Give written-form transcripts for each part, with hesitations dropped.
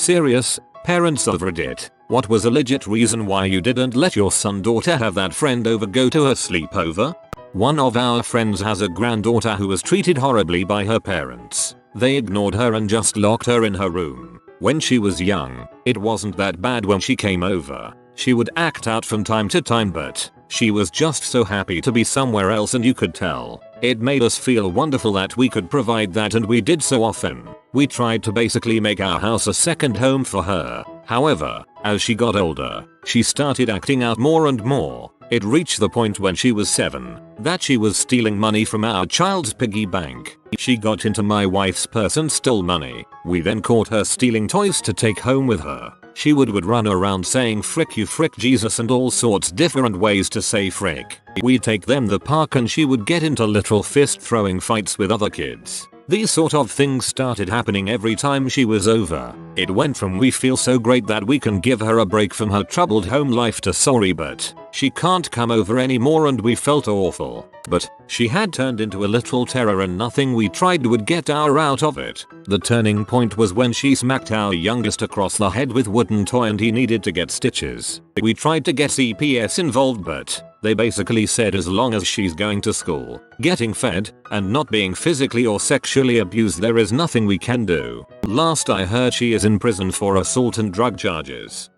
Serious, parents overdid it. What was a legit reason why you didn't let your son-daughter have that friend over go to her sleepover? One of our friends has a granddaughter who was treated horribly by her parents. They ignored her and just locked her in her room. When she was young, it wasn't that bad when she came over. She would act out from time to time, but she was just so happy to be somewhere else, and you could tell. It made us feel wonderful that we could provide that, and we did so often. We tried to basically make our house a second home for her. However, as she got older, she started acting out more and more. It reached the point when she was 7 that she was stealing money from our child's piggy bank. She got into my wife's purse and stole money. We then caught her stealing toys to take home with her. She would run around saying frick you, frick Jesus, and all sorts different ways to say frick. We'd take them to the park and she would get into literal fist throwing fights with other kids. These sort of things started happening every time she was over. It went from we feel so great that we can give her a break from her troubled home life to sorry but she can't come over anymore, and we felt awful. But she had turned into a little terror and nothing we tried would get her out of it. The turning point was when she smacked our youngest across the head with a wooden toy and he needed to get stitches. We tried to get CPS involved, but they basically said as long as she's going to school, getting fed, and not being physically or sexually abused, there is nothing we can do. Last I heard, she is in prison for assault and drug charges.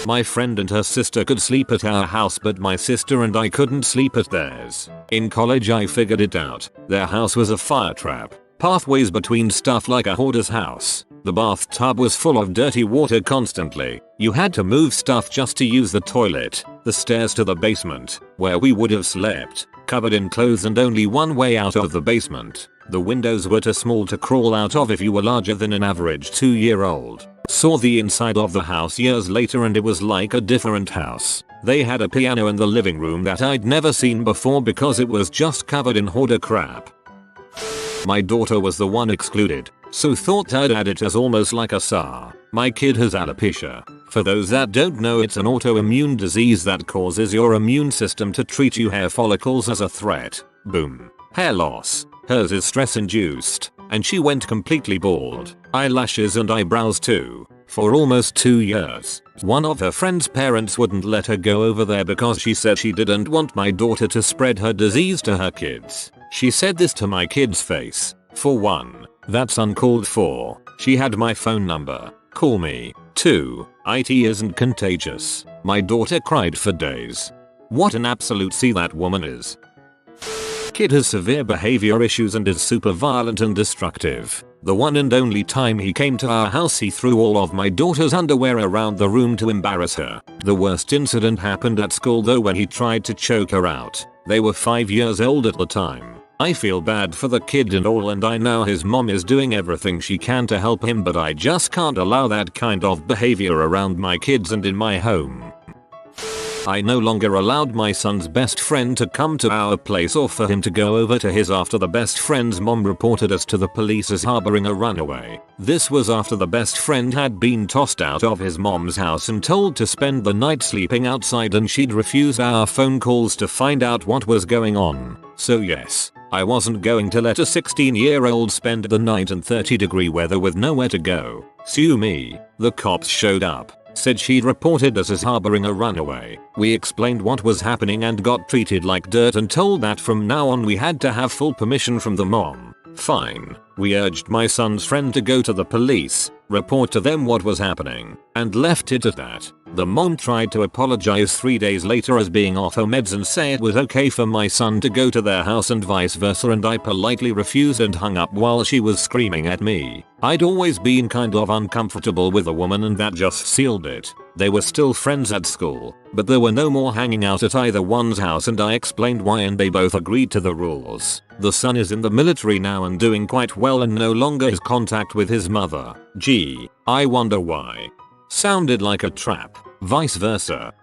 My friend and her sister could sleep at our house, but my sister and I couldn't sleep at theirs. In college I figured it out. Their house was a fire trap. Pathways between stuff like a hoarder's house. The bathtub was full of dirty water constantly. You had to move stuff just to use the toilet. The stairs to the basement, where we would have slept, covered in clothes and only one way out of the basement. The windows were too small to crawl out of if you were larger than an average 2-year-old. Saw the inside of the house years later and it was like a different house. They had a piano in the living room that I'd never seen before because it was just covered in hoarder crap. My daughter was the one excluded, so thought I'd add it as almost like a SAR. My kid has alopecia. For those that don't know, it's an autoimmune disease that causes your immune system to treat your hair follicles as a threat. Boom. Hair loss. Hers is stress induced, and she went completely bald. Eyelashes and eyebrows too. For almost 2 years. One of her friend's parents wouldn't let her go over there because she said she didn't want my daughter to spread her disease to her kids. She said this to my kid's face. For one, that's uncalled for. She had my phone number. Call me. 2. IT isn't contagious. My daughter cried for days. What an absolute C that woman is. Kid has severe behavior issues and is super violent and destructive. The one and only time he came to our house, he threw all of my daughter's underwear around the room to embarrass her. The worst incident happened at school though, when he tried to choke her out. They were 5 years old at the time. I feel bad for the kid and all, and I know his mom is doing everything she can to help him, but I just can't allow that kind of behavior around my kids and in my home. I no longer allowed my son's best friend to come to our place or for him to go over to his after the best friend's mom reported us to the police as harboring a runaway. This was after the best friend had been tossed out of his mom's house and told to spend the night sleeping outside, and she'd refused our phone calls to find out what was going on. So yes, I wasn't going to let a 16-year-old spend the night in 30-degree weather with nowhere to go. Sue me. The cops showed up. Said she'd reported us as harboring a runaway. We explained what was happening and got treated like dirt and told that from now on we had to have full permission from the mom. Fine. We urged my son's friend to go to the police, report to them what was happening, and left it at that. The mom tried to apologize 3 days later as being off her meds and say it was okay for my son to go to their house and vice versa, and I politely refused and hung up while she was screaming at me. I'd always been kind of uncomfortable with the woman and that just sealed it. They were still friends at school, but there were no more hanging out at either one's house, and I explained why and they both agreed to the rules. The son is in the military now and doing quite well and no longer has contact with his mother. Gee, I wonder why. Sounded like a trap. Vice versa.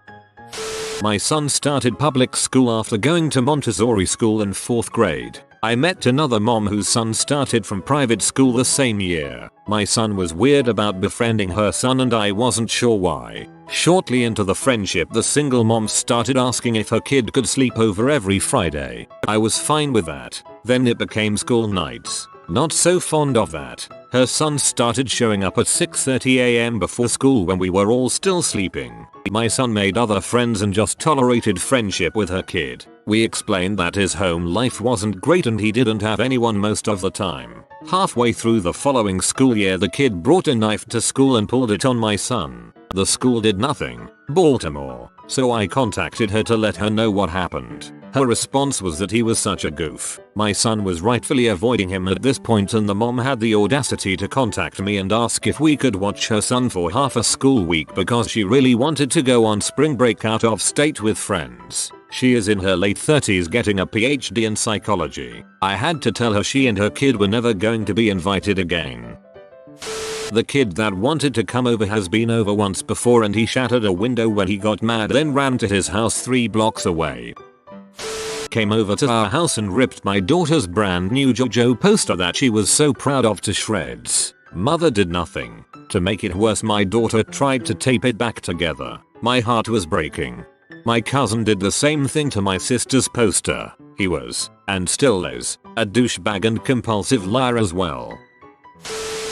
My son started public school after going to Montessori school in 4th grade. I met another mom whose son started from private school the same year. My son was weird about befriending her son and I wasn't sure why. Shortly into the friendship, the single mom started asking if her kid could sleep over every Friday. I was fine with that. Then it became school nights. Not so fond of that. Her son started showing up at 6:30 AM before school when we were all still sleeping. My son made other friends and just tolerated friendship with her kid. We explained that his home life wasn't great and he didn't have anyone most of the time. Halfway through the following school year, the kid brought a knife to school and pulled it on my son. The school did nothing. Baltimore. So I contacted her to let her know what happened. Her response was that he was such a goof. My son was rightfully avoiding him at this point, and the mom had the audacity to contact me and ask if we could watch her son for half a school week because she really wanted to go on spring break out of state with friends. She is in her late 30s getting a PhD in psychology. I had to tell her she and her kid were never going to be invited again. The kid that wanted to come over has been over once before and he shattered a window when he got mad, then ran to his house 3 blocks away. Came over to our house and ripped my daughter's brand new JoJo poster that she was so proud of to shreds. Mother did nothing. To make it worse, my daughter tried to tape it back together. My heart was breaking. My cousin did the same thing to my sister's poster. He was, and still is, a douchebag and compulsive liar as well.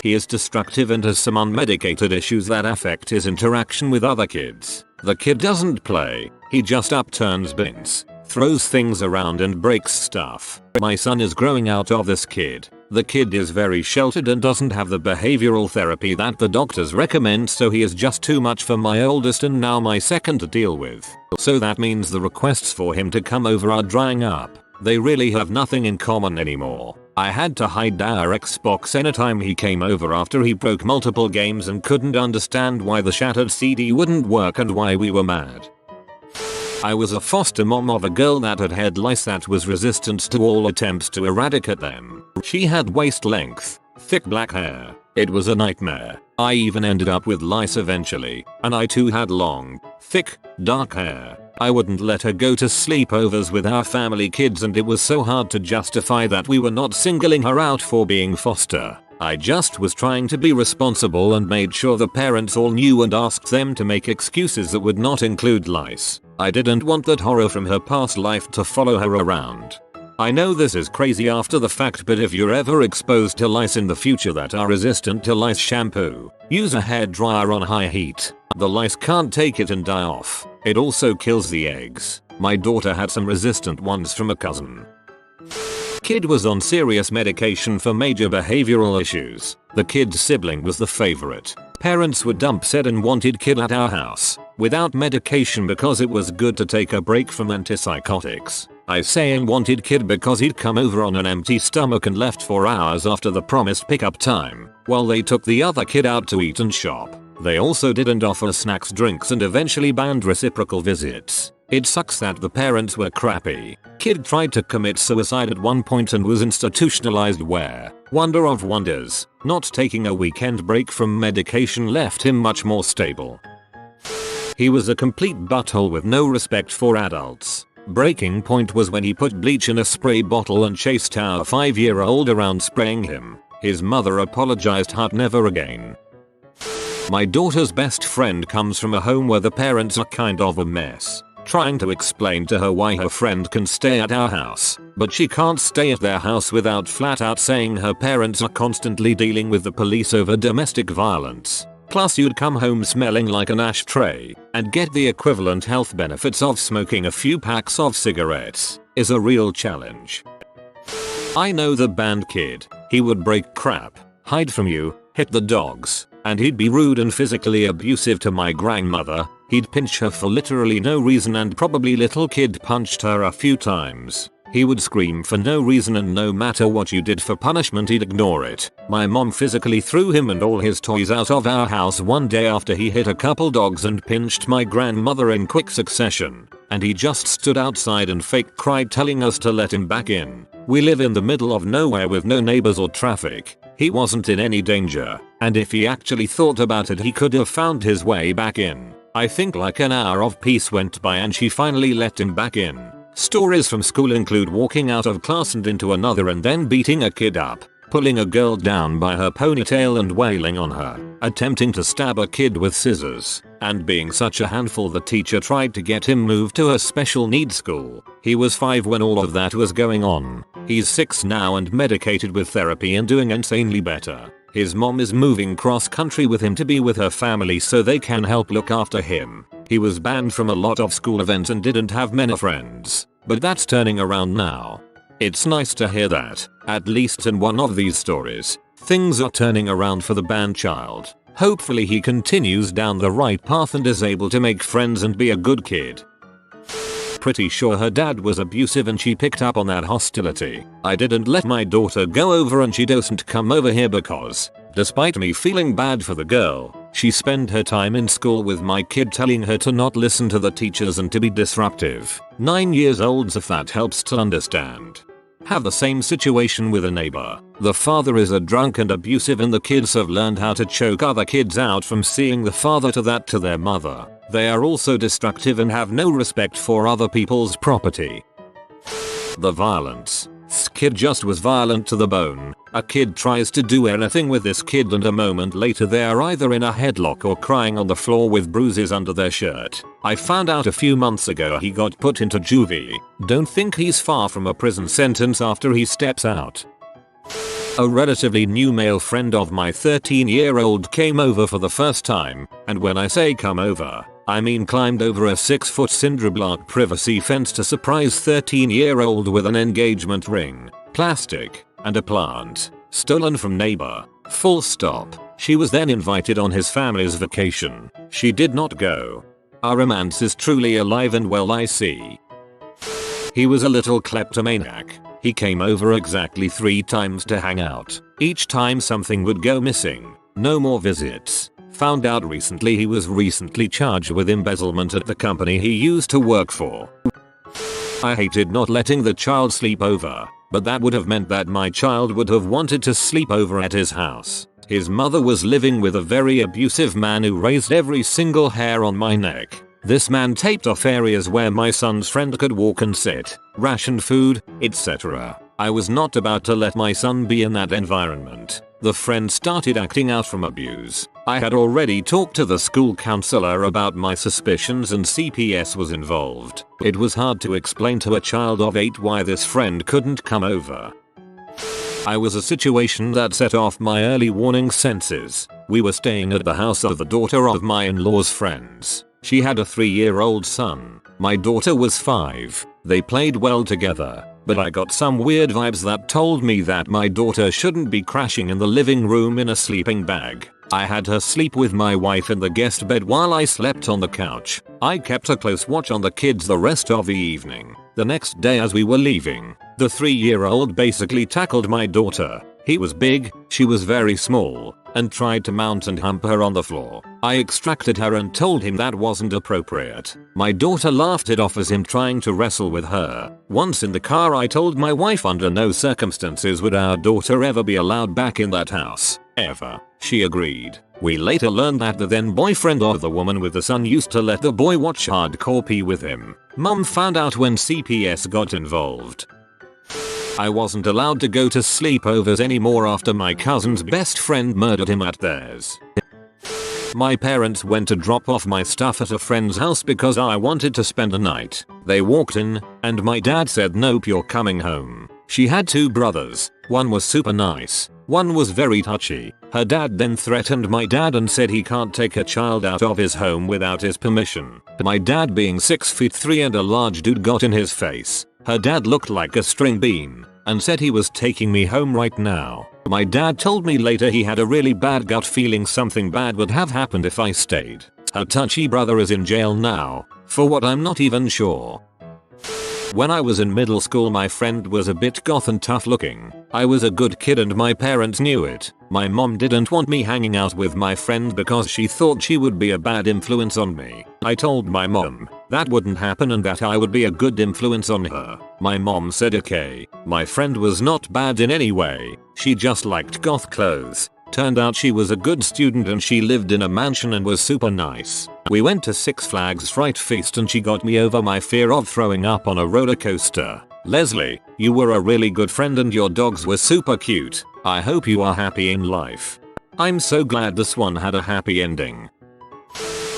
He is destructive and has some unmedicated issues that affect his interaction with other kids. The kid doesn't play, he just upturns bins, throws things around and breaks stuff. My son is growing out of this kid. The kid is very sheltered and doesn't have the behavioral therapy that the doctors recommend, so he is just too much for my oldest and now my second to deal with. So that means the requests for him to come over are drying up. They really have nothing in common anymore. I had to hide our Xbox anytime he came over after he broke multiple games and couldn't understand why the shattered CD wouldn't work and why we were mad. I was a foster mom of a girl that had head lice that was resistant to all attempts to eradicate them. She had waist length, thick black hair. It was a nightmare. I even ended up with lice eventually, and I too had long, thick, dark hair. I wouldn't let her go to sleepovers with our family kids, and it was so hard to justify that we were not singling her out for being foster. I just was trying to be responsible and made sure the parents all knew and asked them to make excuses that would not include lice. I didn't want that horror from her past life to follow her around. I know this is crazy after the fact, but if you're ever exposed to lice in the future that are resistant to lice shampoo, use a hairdryer on high heat. The lice can't take it and die off. It also kills the eggs. My daughter had some resistant ones from a cousin. Kid was on serious medication for major behavioral issues. The kid's sibling was the favorite. Parents were dumb set and wanted kid at our house without medication because it was good to take a break from antipsychotics. I say and wanted kid because he'd come over on an empty stomach and left for hours after the promised pickup time, while they took the other kid out to eat and shop. They also didn't offer snacks, drinks, and eventually banned reciprocal visits. It sucks that the parents were crappy. Kid tried to commit suicide at one point and was institutionalized where, wonder of wonders, not taking a weekend break from medication left him much more stable. He was a complete butthole with no respect for adults. Breaking point was when he put bleach in a spray bottle and chased our 5-year-old around spraying him. His mother apologized, but never again. My daughter's best friend comes from a home where the parents are kind of a mess. Trying to explain to her why her friend can stay at our house, but she can't stay at their house without flat out saying her parents are constantly dealing with the police over domestic violence. Plus you'd come home smelling like an ashtray and get the equivalent health benefits of smoking a few packs of cigarettes is a real challenge. I know the band kid. He would break crap, hide from you, hit the dogs, and he'd be rude and physically abusive to my grandmother. He'd pinch her for literally no reason, and probably little kid punched her a few times. He would scream for no reason, and no matter what you did for punishment he'd ignore it. My mom physically threw him and all his toys out of our house one day after he hit a couple dogs and pinched my grandmother in quick succession, and he just stood outside and fake cried telling us to let him back in. We live in the middle of nowhere with no neighbors or traffic. He wasn't in any danger, and if he actually thought about it he could have found his way back in. I think like an hour of peace went by and she finally let him back in. Stories from school include walking out of class and into another and then beating a kid up, pulling a girl down by her ponytail and wailing on her, attempting to stab a kid with scissors, and being such a handful the teacher tried to get him moved to a special needs school. He was 5 when all of that was going on. He's 6 now and medicated with therapy and doing insanely better. His mom is moving cross country with him to be with her family so they can help look after him. He was banned from a lot of school events and didn't have many friends, but that's turning around now. It's nice to hear that, at least in one of these stories, things are turning around for the banned child. Hopefully he continues down the right path and is able to make friends and be a good kid. Pretty sure her dad was abusive and she picked up on that hostility. I didn't let my daughter go over and she doesn't come over here because, despite me feeling bad for the girl, she spent her time in school with my kid telling her to not listen to the teachers and to be disruptive. 9 years old if that helps to understand. Have the same situation with a neighbor. The father is a drunk and abusive and the kids have learned how to choke other kids out from seeing the father to that to their mother. They are also destructive and have no respect for other people's property. The violence. This kid just was violent to the bone. A kid tries to do anything with this kid and a moment later they are either in a headlock or crying on the floor with bruises under their shirt. I found out a few months ago he got put into juvie. Don't think he's far from a prison sentence after he steps out. A relatively new male friend of my 13-year-old came over for the first time, and when I say come over, I mean climbed over a 6-foot cinder block privacy fence to surprise 13-year-old with an engagement ring, plastic, and a plant, stolen from neighbor. Full stop. She was then invited on his family's vacation. She did not go. Our romance is truly alive and well, I see. He was a little kleptomaniac. He came over exactly 3 times to hang out. Each time something would go missing. No more visits. Found out recently he was recently charged with embezzlement at the company he used to work for. I hated not letting the child sleep over, but that would have meant that my child would have wanted to sleep over at his house. His mother was living with a very abusive man who raised every single hair on my neck. This man taped off areas where my son's friend could walk and sit, rationed food, etc. I was not about to let my son be in that environment. The friend started acting out from abuse. I had already talked to the school counselor about my suspicions and CPS was involved. It was hard to explain to a child of 8 why this friend couldn't come over. I was a situation that set off my early warning senses. We were staying at the house of the daughter of my in-laws' friends. She had a 3-year-old son. My daughter was 5. They played well together, but I got some weird vibes that told me that my daughter shouldn't be crashing in the living room in a sleeping bag. I had her sleep with my wife in the guest bed while I slept on the couch. I kept a close watch on the kids the rest of the evening. The next day as we were leaving, the 3-year-old basically tackled my daughter. He was big, she was very small, and tried to mount and hump her on the floor. I extracted her and told him that wasn't appropriate. My daughter laughed it off as him trying to wrestle with her. Once in the car I told my wife under no circumstances would our daughter ever be allowed back in that house. Ever. She agreed. We later learned that the then boyfriend of the woman with the son used to let the boy watch hardcore pee with him. Mom found out when CPS got involved. I wasn't allowed to go to sleepovers anymore after my cousin's best friend murdered him at theirs. My parents went to drop off my stuff at a friend's house because I wanted to spend the night. They walked in, and my dad said nope, you're coming home. She had 2 brothers. One was super nice. One was very touchy. Her dad then threatened my dad and said he can't take a child out of his home without his permission. My dad being 6'3" and a large dude got in his face. Her dad looked like a string bean and said he was taking me home right now. My dad told me later he had a really bad gut feeling something bad would have happened if I stayed. Her touchy brother is in jail now, for what I'm not even sure. When I was in middle school my friend was a bit goth and tough looking. I was a good kid and my parents knew it. My mom didn't want me hanging out with my friend because she thought she would be a bad influence on me. I told my mom that wouldn't happen and that I would be a good influence on her. My mom said okay. My friend was not bad in any way. She just liked goth clothes. Turned out she was a good student and she lived in a mansion and was super nice. We went to Six Flags Fright Feast and she got me over my fear of throwing up on a roller coaster. Leslie, you were a really good friend and your dogs were super cute. I hope you are happy in life. I'm so glad this one had a happy ending.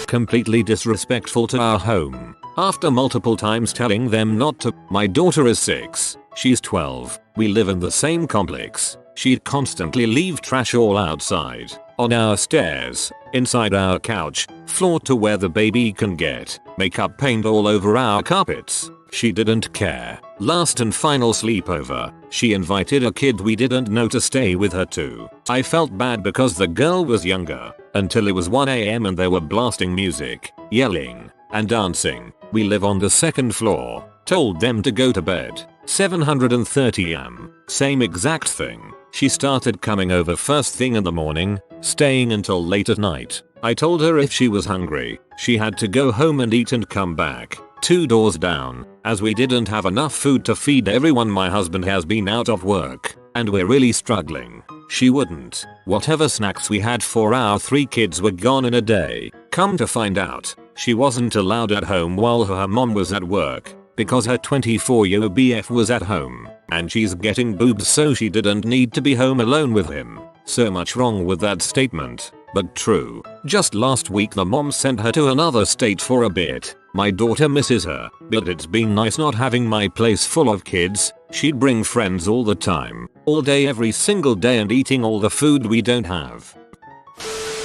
Completely disrespectful to our home. After multiple times telling them not to, my daughter is 6. She's 12. We live in the same complex. She'd constantly leave trash all outside, on our stairs, inside our couch, floor to where the baby can get, makeup paint all over our carpets. She didn't care. Last and final sleepover, she invited a kid we didn't know to stay with her too. I felt bad because the girl was younger, until it was 1 AM and they were blasting music, yelling, and dancing. We live on the second floor. Told them to go to bed. 7:30 am. Same exact thing. She started coming over first thing in the morning, staying until late at night. I told her if she was hungry, she had to go home and eat and come back. 2 doors down, as we didn't have enough food to feed everyone. My husband has been out of work, and we're really struggling. She wouldn't. Whatever snacks we had for our 3 kids were gone in a day. Come to find out, she wasn't allowed at home while her mom was at work, because her 24-year BF was at home, and she's getting boobs, so she didn't need to be home alone with him. So much wrong with that statement, but true. Just last week the mom sent her to another state for a bit. My daughter misses her, but it's been nice not having my place full of kids. She'd bring friends all the time, all day every single day, and eating all the food we don't have.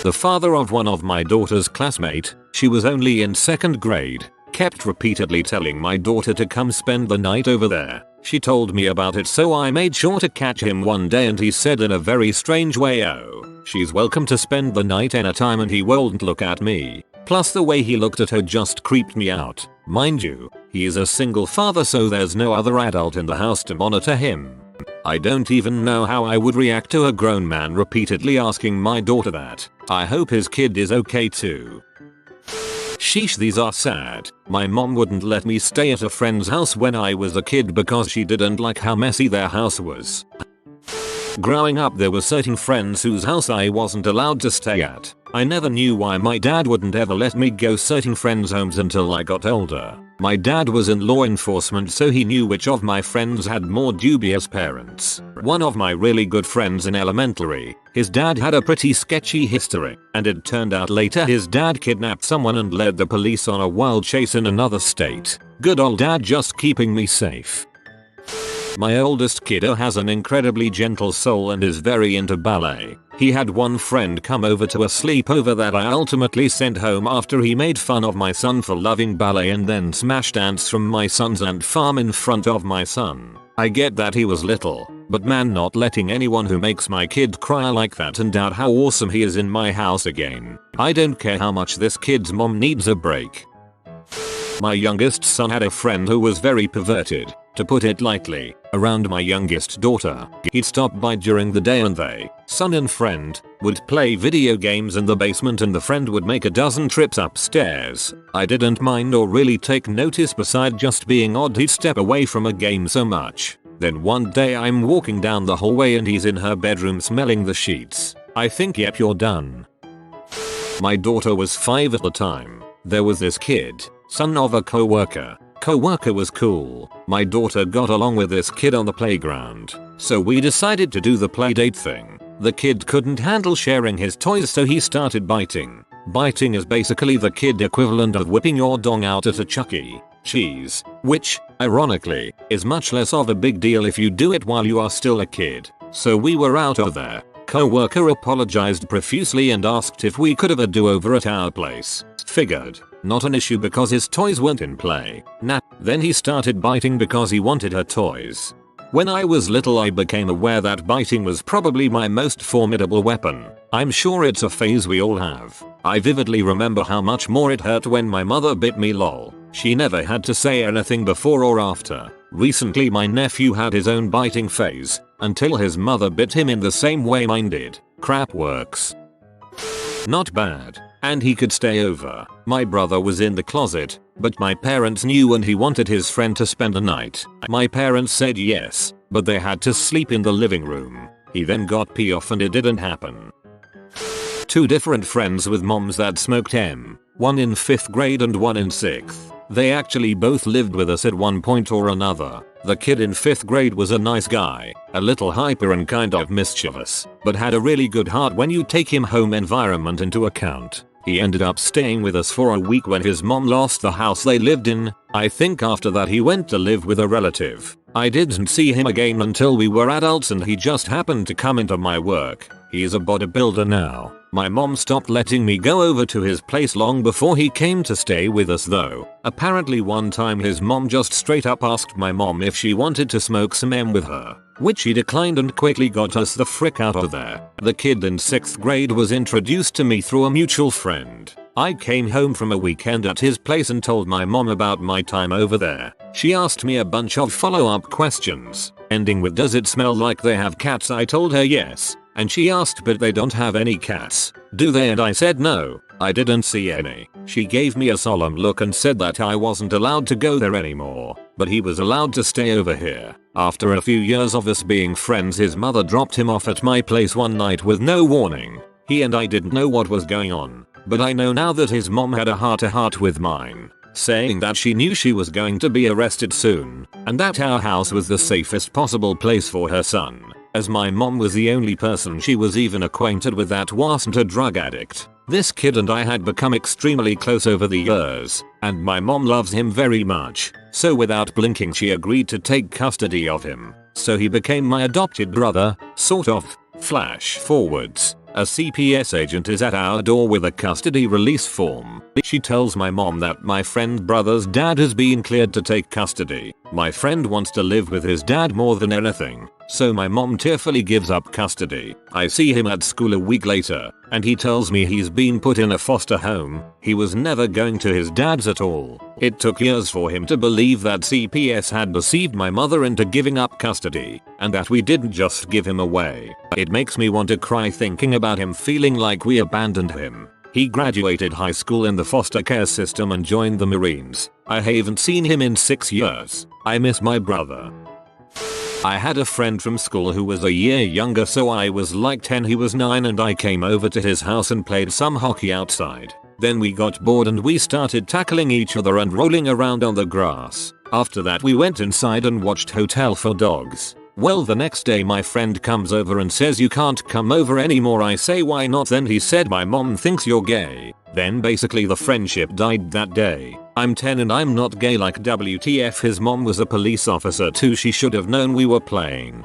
The father of one of my daughter's classmate, she was only in 2nd grade, kept repeatedly telling my daughter to come spend the night over there. She told me about it, so I made sure to catch him one day, and he said in a very strange way, "Oh, she's welcome to spend the night anytime," and he won't look at me. Plus the way he looked at her just creeped me out. Mind you, he is a single father, so there's no other adult in the house to monitor him. I don't even know how I would react to a grown man repeatedly asking my daughter that. I hope his kid is okay too. Sheesh, these are sad. My mom wouldn't let me stay at a friend's house when I was a kid because she didn't like how messy their house was. Growing up, there were certain friends whose house I wasn't allowed to stay at. I never knew why my dad wouldn't ever let me go certain friends' homes until I got older. My dad was in law enforcement, so he knew which of my friends had more dubious parents. One of my really good friends in elementary, his dad had a pretty sketchy history, and it turned out later his dad kidnapped someone and led the police on a wild chase in another state. Good old dad just keeping me safe. My oldest kiddo has an incredibly gentle soul and is very into ballet. He had one friend come over to a sleepover that I ultimately sent home after he made fun of my son for loving ballet and then smashed ants from my son's ant farm in front of my son. I get that he was little, but man, not letting anyone who makes my kid cry like that and doubt how awesome he is in my house again. I don't care how much this kid's mom needs a break. My youngest son had a friend who was very perverted, to put it lightly, around my youngest daughter. He'd stop by during the day and they, son and friend, would play video games in the basement, and the friend would make a dozen trips upstairs. I didn't mind or really take notice beside just being odd. He'd step away from a game so much. Then one day I'm walking down the hallway and he's in her bedroom smelling the sheets. I think, yep, you're done. My daughter was 5 at the time. There was this kid, son of a coworker. Coworker was cool. My daughter got along with this kid on the playground, so we decided to do the playdate thing. The kid couldn't handle sharing his toys, so he started biting. Biting is basically the kid equivalent of whipping your dong out at a Chuck E. Cheese, which, ironically, is much less of a big deal if you do it while you are still a kid. So we were out of there. Coworker apologized profusely and asked if we could have a do-over at our place. Figured, not an issue because his toys weren't in play. Nah. Then he started biting because he wanted her toys. When I was little, I became aware that biting was probably my most formidable weapon. I'm sure it's a phase we all have. I vividly remember how much more it hurt when my mother bit me, lol. She never had to say anything before or after. Recently my nephew had his own biting phase, until his mother bit him in the same way mine did. Crap works. Not bad. And he could stay over. My brother was in the closet, but my parents knew and he wanted his friend to spend the night. My parents said yes, but they had to sleep in the living room. He then got pee off and it didn't happen. 2 different friends with moms that smoked M, one in 5th grade and one in 6th. They actually both lived with us at one point or another. The kid in 5th grade was a nice guy, a little hyper and kind of mischievous, but had a really good heart when you take him home environment into account. He ended up staying with us for a week when his mom lost the house they lived in. I think after that he went to live with a relative. I didn't see him again until we were adults and he just happened to come into my work. He's a bodybuilder now. My mom stopped letting me go over to his place long before he came to stay with us though. Apparently one time his mom just straight up asked my mom if she wanted to smoke some M with her, which she declined and quickly got us the frick out of there. The kid in 6th grade was introduced to me through a mutual friend. I came home from a weekend at his place and told my mom about my time over there. She asked me a bunch of follow-up questions, ending with does it smell like they have cats? I told her yes. And she asked but they don't have any cats, do they? And I said no, I didn't see any. She gave me a solemn look and said that I wasn't allowed to go there anymore, but he was allowed to stay over here. After a few years of us being friends, his mother dropped him off at my place one night with no warning. He and I didn't know what was going on, but I know now that his mom had a heart-to-heart with mine, saying that she knew she was going to be arrested soon, and that our house was the safest possible place for her son, as my mom was the only person she was even acquainted with that wasn't a drug addict. This kid and I had become extremely close over the years, and my mom loves him very much, so without blinking she agreed to take custody of him. So he became my adopted brother, sort of. Flash forwards. A CPS agent is at our door with a custody release form. She tells my mom that my friend's brother's dad has been cleared to take custody. My friend wants to live with his dad more than anything, so my mom tearfully gives up custody. I see him at school a week later, and he tells me he's been put in a foster home. He was never going to his dad's at all. It took years for him to believe that CPS had deceived my mother into giving up custody, and that we didn't just give him away. It makes me want to cry thinking about him feeling like we abandoned him. He graduated high school in the foster care system and joined the Marines. I haven't seen him in 6 years. I miss my brother. I had a friend from school who was a year younger, so I was like 10, he was 9, and I came over to his house and played some hockey outside. Then we got bored and we started tackling each other and rolling around on the grass. After that we went inside and watched Hotel for Dogs. Well, the next day my friend comes over and says you can't come over anymore. I say why not? Then he said my mom thinks you're gay. Then basically the friendship died that day. I'm 10 and I'm not gay, like WTF. His mom was a police officer too, she should have known we were playing.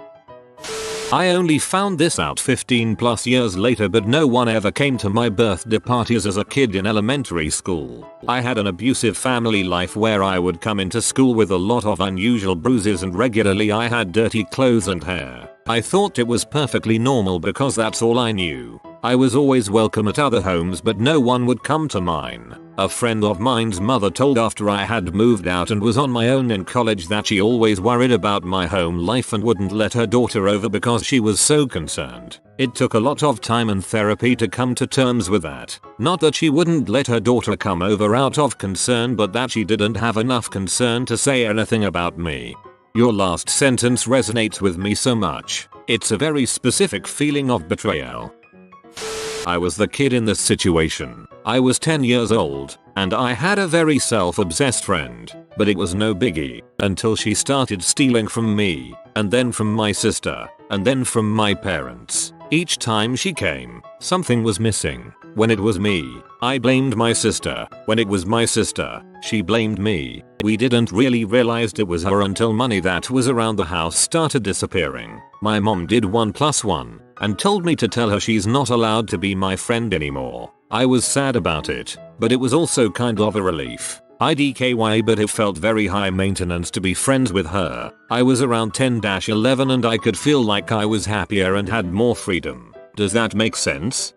I only found this out 15 plus years later, but no one ever came to my birthday parties as a kid in elementary school. I had an abusive family life where I would come into school with a lot of unusual bruises and regularly I had dirty clothes and hair. I thought it was perfectly normal because that's all I knew. I was always welcome at other homes but no one would come to mine. A friend of mine's mother told after I had moved out and was on my own in college that she always worried about my home life and wouldn't let her daughter over because she was so concerned. It took a lot of time and therapy to come to terms with that. Not that she wouldn't let her daughter come over out of concern, but that she didn't have enough concern to say anything about me. Your last sentence resonates with me so much. It's a very specific feeling of betrayal. I was the kid in this situation. I was 10 years old, and I had a very self-obsessed friend, but it was no biggie until she started stealing from me, and then from my sister, and then from my parents. Each time she came, something was missing. When it was me, I blamed my sister. When it was my sister, she blamed me. We didn't really realize it was her until money that was around the house started disappearing. My mom did 1+1 and told me to tell her she's not allowed to be my friend anymore. I was sad about it, but it was also kind of a relief. IDKY, but it felt very high maintenance to be friends with her. I was around 10-11 and I could feel like I was happier and had more freedom. Does that make sense?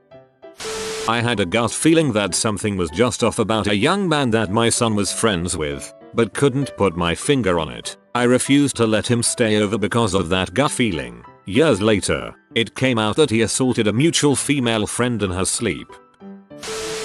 I had a gut feeling that something was just off about a young man that my son was friends with, but couldn't put my finger on it. I refused to let him stay over because of that gut feeling. Years later, it came out that he assaulted a mutual female friend in her sleep.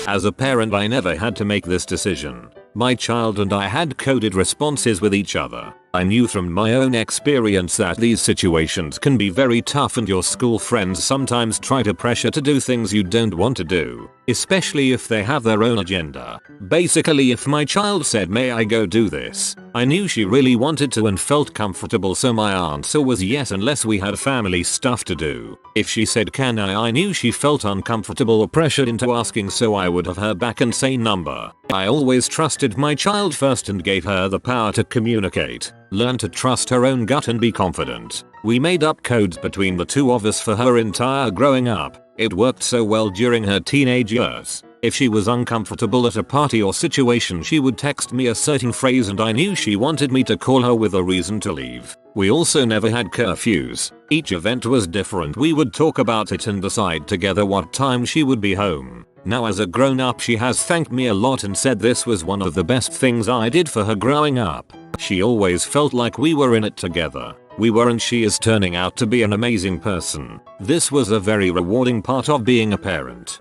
As a parent, I never had to make this decision. My child and I had coded responses with each other. I knew from my own experience that these situations can be very tough and your school friends sometimes try to pressure to do things you don't want to do, especially if they have their own agenda. Basically, if my child said, "May I go do this?" I knew she really wanted to and felt comfortable, so my answer was yes unless we had family stuff to do. If she said can I knew she felt uncomfortable or pressured into asking, so I would have her back and say number. I always trusted my child first and gave her the power to communicate, learn to trust her own gut and be confident. We made up codes between the two of us for her entire growing up. It worked so well during her teenage years. If she was uncomfortable at a party or situation, she would text me a certain phrase and I knew she wanted me to call her with a reason to leave. We also never had curfews. Each event was different. We would talk about it and decide together what time she would be home. Now as a grown up, she has thanked me a lot and said this was one of the best things I did for her growing up. She always felt like we were in it together. We were, and she is turning out to be an amazing person. This was a very rewarding part of being a parent.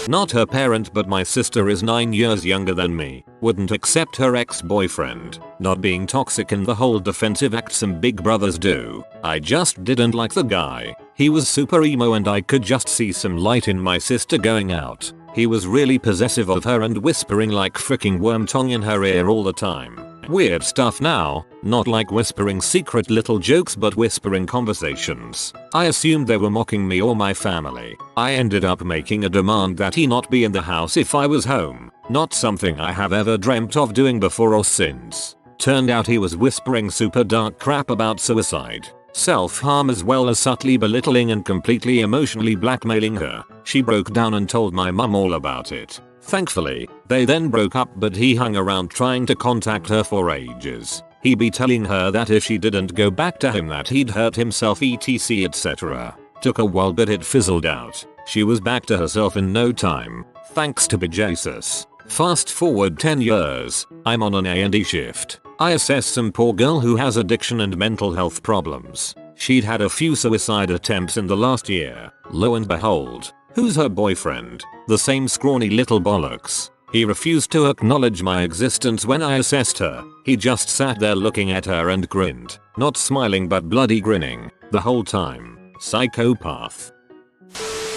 Not her parent, but my sister is 9 years younger than me. Wouldn't accept her ex-boyfriend. Not being toxic and the whole defensive act some big brothers do. I just didn't like the guy. He was super emo and I could just see some light in my sister going out. He was really possessive of her and whispering like freaking worm tongue in her ear all the time. Weird stuff now, not like whispering secret little jokes but whispering conversations. I assumed they were mocking me or my family. I ended up making a demand that he not be in the house if I was home. Not something I have ever dreamt of doing before or since. Turned out he was whispering super dark crap about suicide, self-harm, as well as subtly belittling and completely emotionally blackmailing her. She broke down and told my mum all about it. Thankfully, they then broke up, but he hung around trying to contact her for ages. He'd be telling her that if she didn't go back to him that he'd hurt himself etc etc. Took a while but it fizzled out. She was back to herself in no time, thanks to Jesus. Fast forward 10 years, I'm on an A&E shift. I assess some poor girl who has addiction and mental health problems. She'd had a few suicide attempts in the last year. Lo and behold, who's her boyfriend? The same scrawny little bollocks. He refused to acknowledge my existence when I assessed her. He just sat there looking at her and grinned. Not smiling but bloody grinning. The whole time. Psychopath.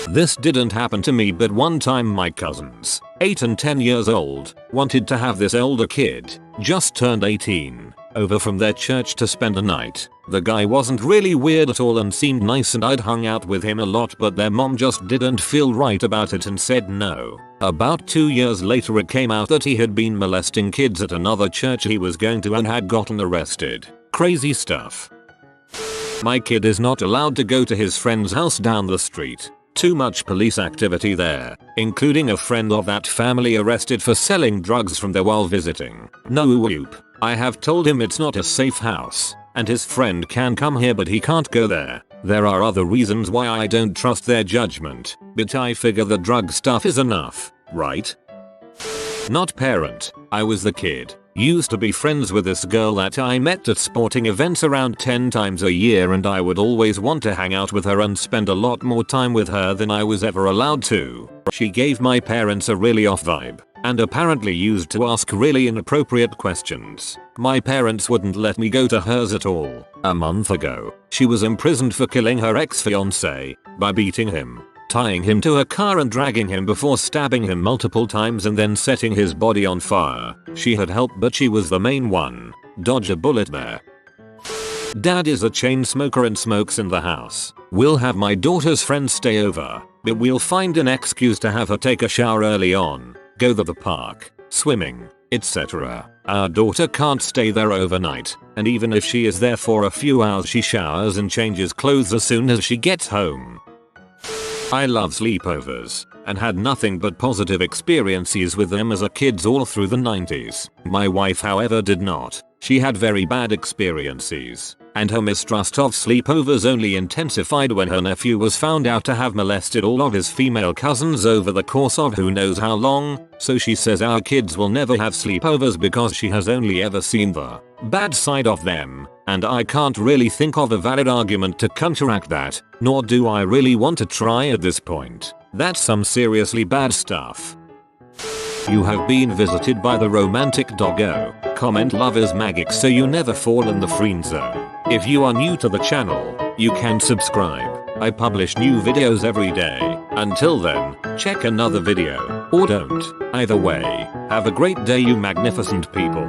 This didn't happen to me, but one time my cousins, 8 and 10 years old, wanted to have this older kid, just turned 18, over from their church to spend the night. The guy wasn't really weird at all and seemed nice and I'd hung out with him a lot, but their mom just didn't feel right about it and said no. About 2 years later it came out that he had been molesting kids at another church he was going to and had gotten arrested. Crazy stuff. My kid is not allowed to go to his friend's house down the street. Too much police activity there, including a friend of that family arrested for selling drugs from there while visiting. No whoop. I have told him it's not a safe house, and his friend can come here but he can't go there. There are other reasons why I don't trust their judgment, but I figure the drug stuff is enough, right? Not parent, I was the kid. Used to be friends with this girl that I met at sporting events around 10 times a year, and I would always want to hang out with her and spend a lot more time with her than I was ever allowed to. She gave my parents a really off vibe, and apparently used to ask really inappropriate questions. My parents wouldn't let me go to hers at all. A month ago, she was imprisoned for killing her ex-fiancé by beating him, tying him to a car and dragging him before stabbing him multiple times and then setting his body on fire. She had helped, but she was the main one. Dodge a bullet there. Dad is a chain smoker and smokes in the house. We'll have my daughter's friends stay over, but we'll find an excuse to have her take a shower early on, go to the park, swimming, etc. Our daughter can't stay there overnight, and even if she is there for a few hours, she showers and changes clothes as soon as she gets home. I love sleepovers, and had nothing but positive experiences with them as a kid all through the 90s. My wife, however, did not. She had very bad experiences, and her mistrust of sleepovers only intensified when her nephew was found out to have molested all of his female cousins over the course of who knows how long, so she says our kids will never have sleepovers because she has only ever seen the bad side of them, and I can't really think of a valid argument to counteract that, nor do I really want to try at this point. That's some seriously bad stuff. You have been visited by the romantic doggo. Comment love is magic so you never fall in the friend zone. If you are new to the channel, you can subscribe. I publish new videos every day. Until then, check another video, or don't. Either way, have a great day you magnificent people.